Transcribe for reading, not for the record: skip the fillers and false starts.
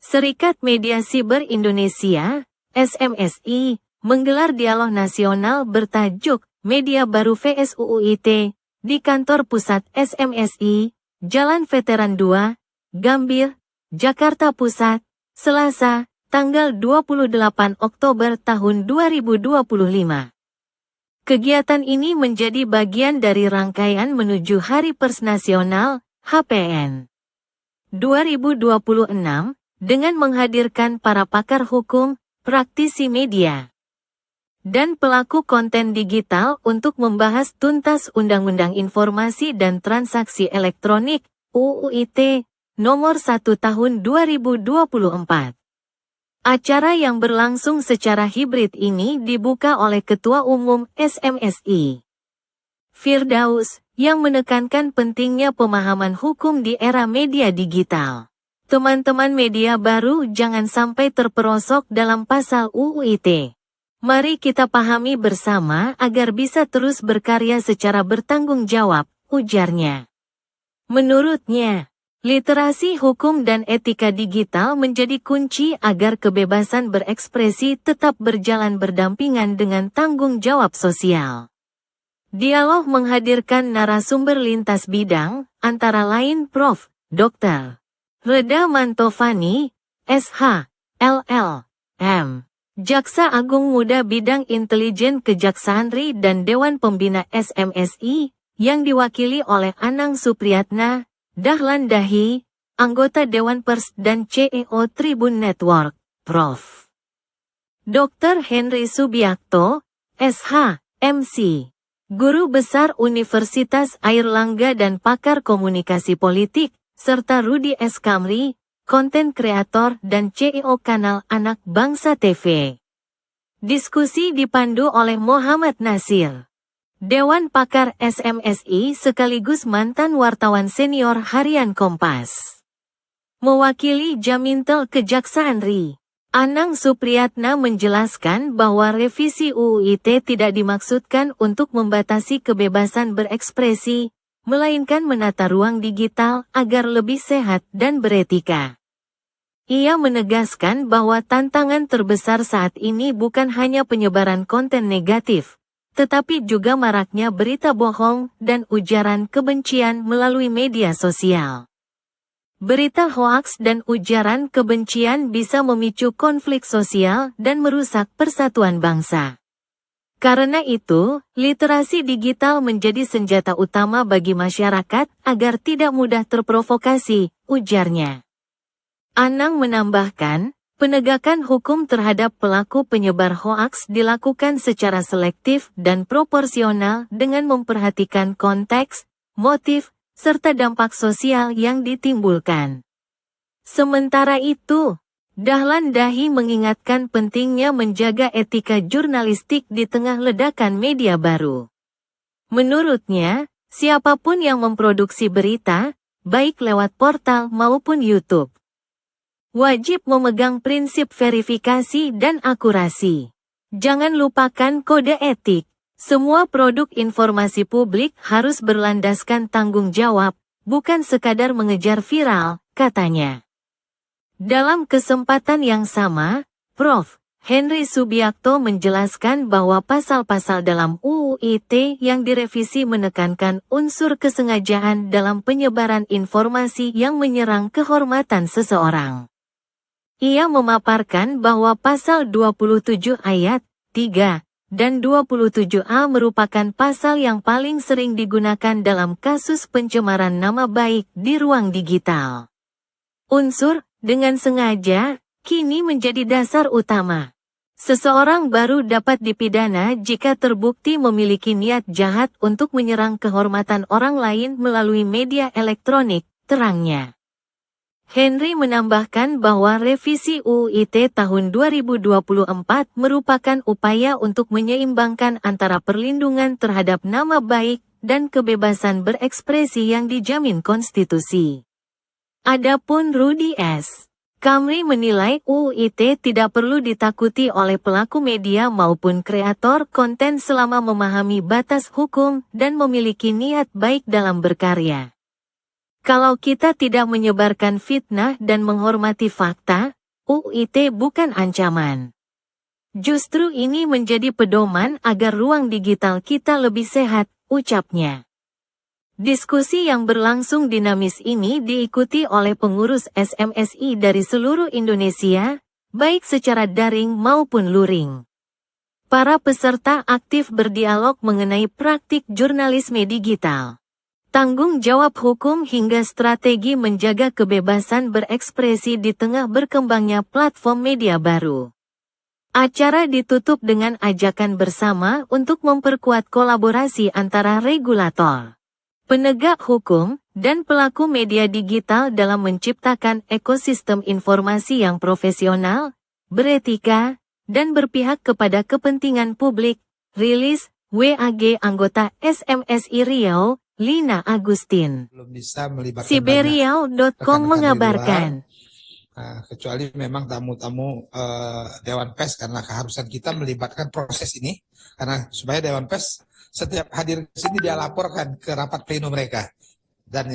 Serikat Media Siber Indonesia, SMSI, menggelar dialog nasional bertajuk Media Baru vs UU ITE di kantor pusat SMSI, Jalan Veteran 2, Gambir, Jakarta Pusat, Selasa, tanggal 28 Oktober tahun 2025. Kegiatan ini menjadi bagian dari rangkaian menuju Hari Pers Nasional, HPN 2026, dengan menghadirkan para pakar hukum, praktisi media, dan pelaku konten digital untuk membahas tuntas Undang-Undang Informasi dan Transaksi Elektronik, UU ITE, Nomor 1 Tahun 2024. Acara yang berlangsung secara hibrid ini dibuka oleh Ketua Umum SMSI, Firdaus, yang menekankan pentingnya pemahaman hukum di era media digital. Teman-teman media baru jangan sampai terperosok dalam pasal UU ITE. Mari kita pahami bersama agar bisa terus berkarya secara bertanggung jawab, ujarnya. Menurutnya, literasi hukum dan etika digital menjadi kunci agar kebebasan berekspresi tetap berjalan berdampingan dengan tanggung jawab sosial. Dialog menghadirkan narasumber lintas bidang, antara lain Prof. Dr. Reda Mantovani, SH, LL.M. Jaksa Agung Muda Bidang Intelijen Kejaksaan RI dan Dewan Pembina SMSI, yang diwakili oleh Anang Supriyatna, Dahlan Dahi, anggota Dewan Pers dan CEO Tribun Network, Prof. Dr. Henry Subiakto, SH, MC. Guru Besar Universitas Airlangga dan pakar komunikasi politik, serta Rudi S. Kamri, konten kreator dan CEO kanal Anak Bangsa TV. Diskusi dipandu oleh Muhammad Nasir, Dewan Pakar SMSI sekaligus mantan wartawan senior harian Kompas. Mewakili Jamintel Kejaksaan RI, Anang Supriyatna menjelaskan bahwa revisi UU ITE tidak dimaksudkan untuk membatasi kebebasan berekspresi, melainkan menata ruang digital agar lebih sehat dan beretika. Ia menegaskan bahwa tantangan terbesar saat ini bukan hanya penyebaran konten negatif, tetapi juga maraknya berita bohong dan ujaran kebencian melalui media sosial. Berita hoaks dan ujaran kebencian bisa memicu konflik sosial dan merusak persatuan bangsa. Karena itu, literasi digital menjadi senjata utama bagi masyarakat agar tidak mudah terprovokasi, ujarnya. Anang menambahkan, penegakan hukum terhadap pelaku penyebar hoaks dilakukan secara selektif dan proporsional dengan memperhatikan konteks, motif, serta dampak sosial yang ditimbulkan. Sementara itu, Dahlan Dahi mengingatkan pentingnya menjaga etika jurnalistik di tengah ledakan media baru. Menurutnya, siapapun yang memproduksi berita, baik lewat portal maupun YouTube, wajib memegang prinsip verifikasi dan akurasi. Jangan lupakan kode etik. Semua produk informasi publik harus berlandaskan tanggung jawab, bukan sekadar mengejar viral, katanya. Dalam kesempatan yang sama, Prof. Henry Subiakto menjelaskan bahwa pasal-pasal dalam UU ITE yang direvisi menekankan unsur kesengajaan dalam penyebaran informasi yang menyerang kehormatan seseorang. Ia memaparkan bahwa pasal 27 ayat 3 dan 27A merupakan pasal yang paling sering digunakan dalam kasus pencemaran nama baik di ruang digital. Unsur dengan sengaja kini menjadi dasar utama. Seseorang baru dapat dipidana jika terbukti memiliki niat jahat untuk menyerang kehormatan orang lain melalui media elektronik, terangnya. Henry menambahkan bahwa revisi UU ITE tahun 2024 merupakan upaya untuk menyeimbangkan antara perlindungan terhadap nama baik dan kebebasan berekspresi yang dijamin konstitusi. Adapun Rudi S. Kamri menilai UU ITE tidak perlu ditakuti oleh pelaku media maupun kreator konten selama memahami batas hukum dan memiliki niat baik dalam berkarya. Kalau kita tidak menyebarkan fitnah dan menghormati fakta, UIT bukan ancaman. Justru ini menjadi pedoman agar ruang digital kita lebih sehat, ucapnya. Diskusi yang berlangsung dinamis ini diikuti oleh pengurus SMSI dari seluruh Indonesia, baik secara daring maupun luring. Para peserta aktif berdialog mengenai praktik jurnalisme digital, tanggung jawab hukum hingga strategi menjaga kebebasan berekspresi di tengah berkembangnya platform media baru. Acara ditutup dengan ajakan bersama untuk memperkuat kolaborasi antara regulator, penegak hukum, dan pelaku media digital dalam menciptakan ekosistem informasi yang profesional, beretika, dan berpihak kepada kepentingan publik, rilis WAG anggota SMSI Riau, Lina Agustin. Belum bisa melibatkan Siberiau.com mengabarkan. Kecuali memang tamu-tamu Dewan Pers, karena keharusan kita melibatkan proses ini, karena supaya Dewan Pers setiap hadir ke sini dia laporkan ke rapat pleno mereka. Dan